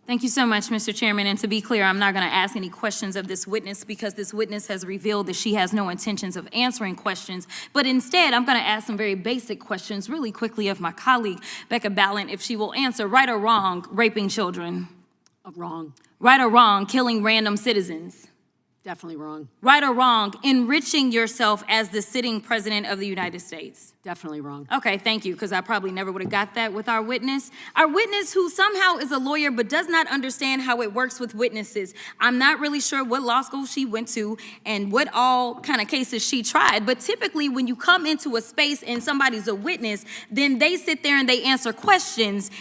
Thank you so much, Mr. Chairman. And to be clear, I'm not going to ask any questions of this witness because this witness has revealed that she has no intentions of answering questions. But instead, I'm going to ask some very basic questions really quickly of my colleague, Becca Ballant, if she will answer right or wrong, raping children. Wrong. Right or wrong, killing random citizens. Definitely wrong. Right or wrong, enriching yourself as the sitting president of the United States. Definitely wrong. Okay, thank you, because I probably never would have got that with our witness. Our witness who somehow is a lawyer but does not understand how it works with witnesses. I'm not really sure what law school she went to and what all kind of cases she tried, but typically when you come into a space and somebody's a witness, then they sit there and they answer questions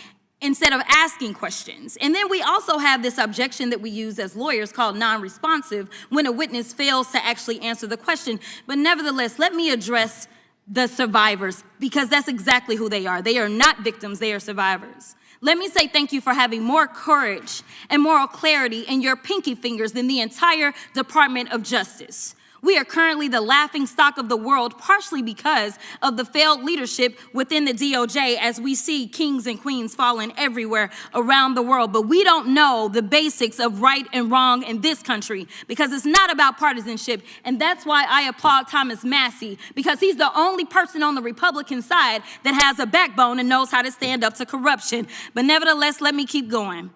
instead of asking questions. And then we also have this objection that we use as lawyers called non-responsive when a witness fails to actually answer the question. But nevertheless, let me address the survivors because that's exactly who they are. They are not victims, they are survivors. Let me say thank you for having more courage and moral clarity in your pinky fingers than the entire Department of Justice. We are currently the laughing stock of the world, partially because of the failed leadership within the DOJ as we see kings and queens falling everywhere around the world. But we don't know the basics of right and wrong in this country because it's not about partisanship. And that's why I applaud Thomas Massie, because he's the only person on the Republican side that has a backbone and knows how to stand up to corruption. But nevertheless, let me keep going.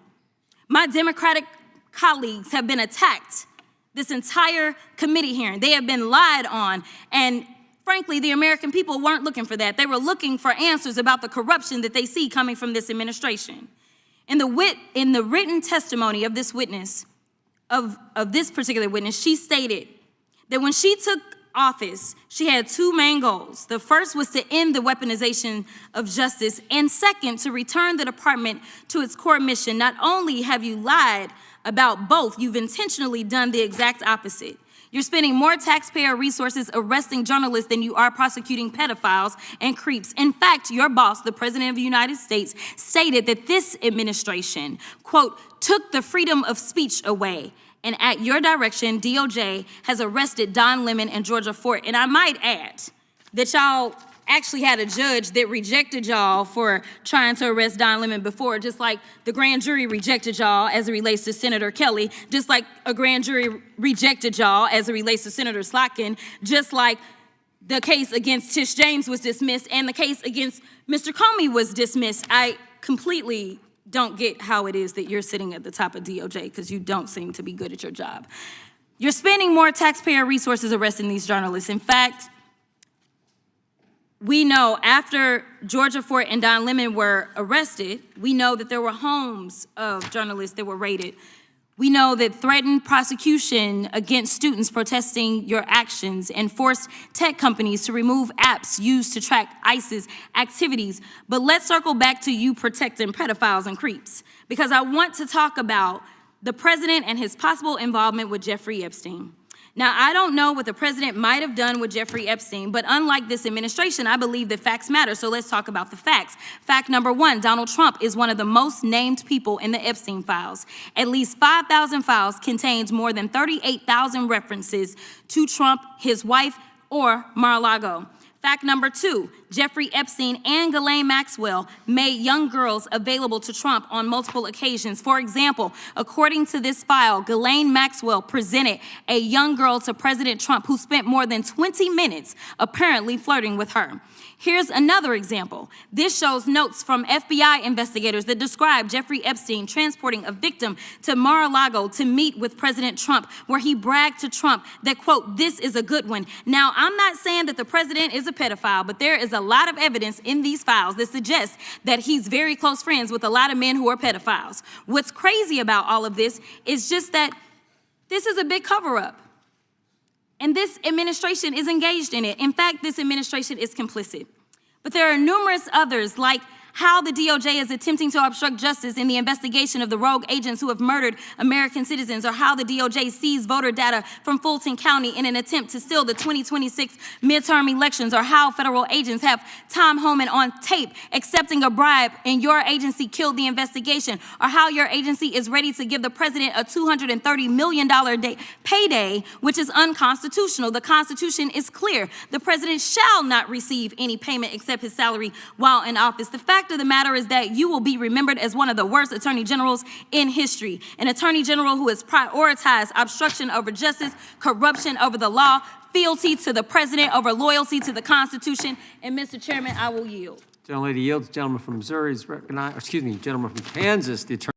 My Democratic colleagues have been attacked this entire committee hearing. They have been lied on, and frankly, the American people weren't looking for that. They were looking for answers about the corruption that they see coming from this administration. In the written testimony of this witness, of this particular witness, she stated that when she took office, she had two main goals. The first was to end the weaponization of justice, and second, to return the department to its core mission. Not only have you lied about both, you've intentionally done the exact opposite. You're spending more taxpayer resources arresting journalists than you are prosecuting pedophiles and creeps. In fact, your boss, the President of the United States, stated that this administration, quote, took the freedom of speech away. And at your direction, DOJ has arrested Don Lemon and Georgia Fort. And I might add that y'all actually had a judge that rejected y'all for trying to arrest Don Lemon before, just like the grand jury rejected y'all as it relates to Senator Kelly, just like a grand jury rejected y'all as it relates to Senator Slotkin, just like the case against Tish James was dismissed and the case against Mr. Comey was dismissed. I completely don't get how it is that you're sitting at the top of DOJ because you don't seem to be good at your job. You're spending more taxpayer resources arresting these journalists. In fact, we know after Georgia Fort and Don Lemon were arrested, we know that there were homes of journalists that were raided. We know that threatened prosecution against students protesting your actions and forced tech companies to remove apps used to track ISIS activities. But let's circle back to you protecting pedophiles and creeps, because I want to talk about the president and his possible involvement with Jeffrey Epstein. Now, I don't know what the president might have done with Jeffrey Epstein, but unlike this administration, I believe that facts matter, so let's talk about the facts. Fact number one, Donald Trump is one of the most named people in the Epstein files. At least 5,000 files contains more than 38,000 references to Trump, his wife, or Mar-a-Lago. Fact number two, Jeffrey Epstein and Ghislaine Maxwell made young girls available to Trump on multiple occasions. For example, according to this file, Ghislaine Maxwell presented a young girl to President Trump who spent more than 20 minutes apparently flirting with her. Here's another example. This shows notes from FBI investigators that describe Jeffrey Epstein transporting a victim to Mar-a-Lago to meet with President Trump, where he bragged to Trump that, quote, this is a good one. Now, I'm not saying that the president is a pedophile, but there is a lot of evidence in these files that suggests that he's very close friends with a lot of men who are pedophiles. What's crazy about all of this is just that this is a big cover-up. And this administration is engaged in it. In fact, this administration is complicit. But there are numerous others, like how the DOJ is attempting to obstruct justice in the investigation of the rogue agents who have murdered American citizens, or how the DOJ seized voter data from Fulton County in an attempt to steal the 2026 midterm elections, or how federal agents have Tom Homan on tape accepting a bribe and your agency killed the investigation, or how your agency is ready to give the president a $230 million payday, which is unconstitutional. The Constitution is clear. The president shall not receive any payment except his salary while in office. The fact fact of the matter is that you will be remembered as one of the worst attorney generals in history. An attorney general who has prioritized obstruction over justice, corruption over the law, fealty to the president over loyalty to the Constitution. And Mr. Chairman, I will yield. Gentlelady yields. Gentleman from Missouri is recognized, gentleman from Kansas, the attorney.